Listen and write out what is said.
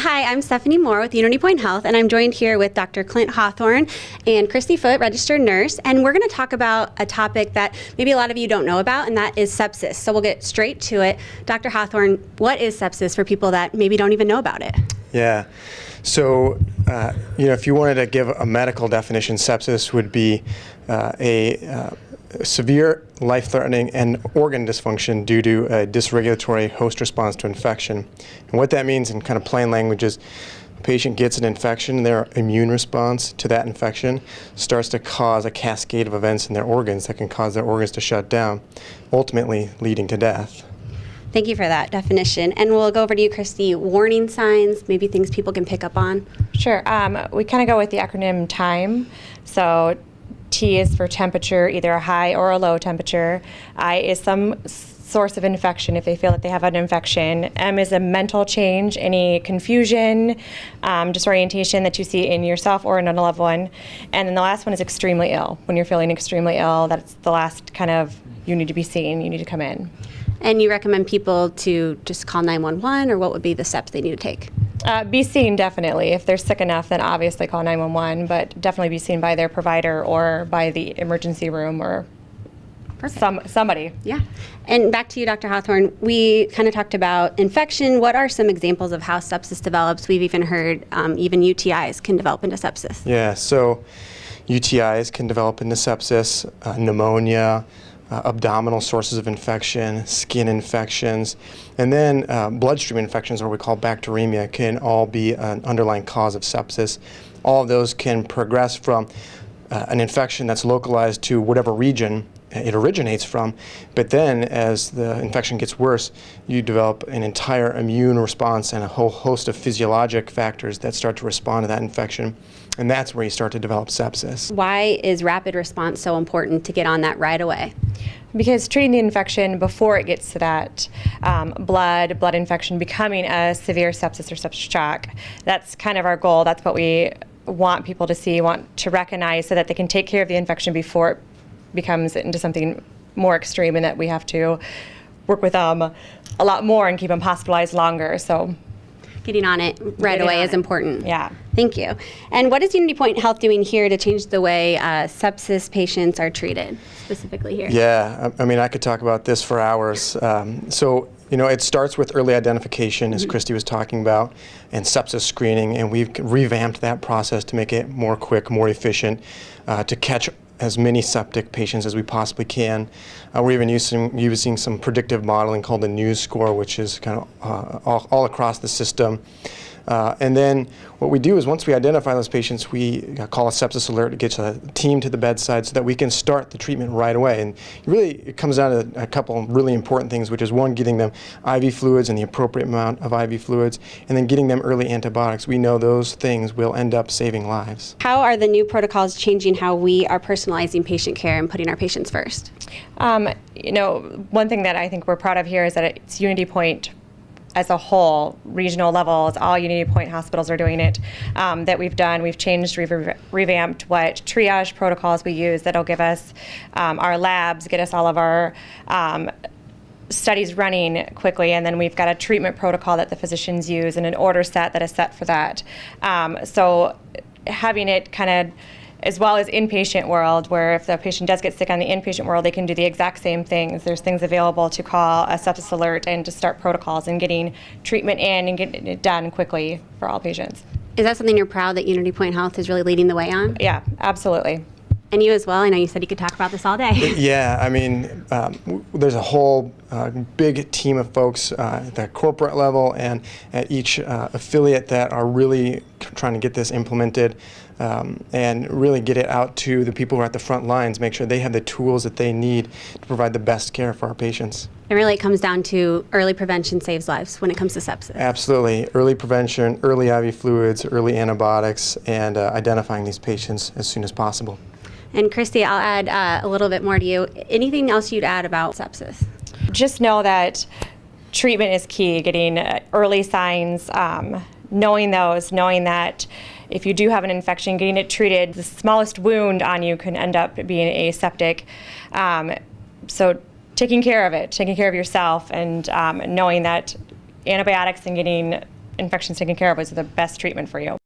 Hi, I'm Stephanie Moore with UnityPoint Health, and I'm joined here with Dr. Clint Hawthorne and Christy Foote, registered nurse, and we're going to talk about a topic that maybe a lot of you don't know about, and that is sepsis. So we'll get straight to it. Dr. Hawthorne, what is sepsis for people that maybe don't even know about it? Yeah. So, if you wanted to give a medical definition, sepsis would be a severe, life-threatening, and organ dysfunction due to a dysregulatory host response to infection. And what that means in kind of plain language is a patient gets an infection, their immune response to that infection starts to cause a cascade of events in their organs that can cause their organs to shut down, ultimately leading to death. Thank you for that definition. And we'll go over to you, Christy. Warning signs, maybe things people can pick up on. Sure. We kind of go with the acronym TIME. So T is for temperature, either a high or a low temperature. I is some source of infection if they feel that they have an infection. M is a mental change, any confusion, disorientation that you see in yourself or in a loved one. And then the last one is extremely ill. When you're feeling extremely ill, that's the last kind of, you need to be seen, you need to come in. And you recommend people to just call 911, or what would be the steps they need to take? Be seen, definitely. If they're sick enough, then obviously call 911, but definitely be seen by their provider or by the emergency room or somebody. Yeah. And back to you, Dr. Hawthorne. We kind of talked about infection. What are some examples of how sepsis develops? We've even heard even UTIs can develop into sepsis. Yeah, so UTIs can develop into sepsis, pneumonia, abdominal sources of infection, skin infections, and then bloodstream infections, or we call bacteremia, can all be an underlying cause of sepsis. All of those can progress from an infection that's localized to whatever region it originates from, but then as the infection gets worse, you develop an entire immune response and a whole host of physiologic factors that start to respond to that infection, and that's where you start to develop sepsis. Why is rapid response so important to get on that right away? Because treating the infection before it gets to that blood infection becoming a severe sepsis or septic shock, that's kind of our goal. That's what we want people to see, want to recognize, so that they can take care of the infection before it becomes into something more extreme, and that we have to work with them a lot more and keep them hospitalized longer. So getting on it right away is important. Yeah. Thank you. And what is UnityPoint Health doing here to change the way sepsis patients are treated, specifically here? Yeah, I mean, I could talk about this for hours. It starts with early identification, as Christy was talking about, and sepsis screening, and we've revamped that process to make it more quick, more efficient, to catch as many septic patients as we possibly can. We're even using some predictive modeling called the NEWS score, which is kind of all across the system. And then what we do is, once we identify those patients, we call a sepsis alert to get a team to the bedside so that we can start the treatment right away. And really, it comes down to a couple of really important things, which is one, getting them IV fluids and the appropriate amount of IV fluids, and then getting them early antibiotics. We know those things will end up saving lives. How are the new protocols changing how we are personalizing patient care and putting our patients first? One thing that I think we're proud of here is that it's UnityPoint as a whole, regional levels, all UnityPoint hospitals are doing it, that we've done. We've changed, revamped what triage protocols we use that'll give us our labs, get us all of our studies running quickly, and then we've got a treatment protocol that the physicians use and an order set that is set for that. So having it kind of, as well as inpatient world, where if the patient does get sick on the inpatient world, they can do the exact same things. There's things available to call a sepsis alert and to start protocols and getting treatment in and getting it done quickly for all patients. Is that something you're proud that UnityPoint Health is really leading the way on? Yeah, absolutely. And you as well? I know you said you could talk about this all day. Yeah, I mean, there's a whole big team of folks at the corporate level and at each affiliate that are really trying to get this implemented and really get it out to the people who are at the front lines, make sure they have the tools that they need to provide the best care for our patients. And really it comes down to early prevention saves lives when it comes to sepsis. Absolutely. Early prevention, early IV fluids, early antibiotics, and identifying these patients as soon as possible. And Christy, I'll add a little bit more to you. Anything else you'd add about sepsis? Just know that treatment is key, getting early signs, knowing that if you do have an infection, getting it treated, the smallest wound on you can end up being aseptic. So taking care of it, taking care of yourself, and knowing that antibiotics and getting infection's taken care of is the best treatment for you.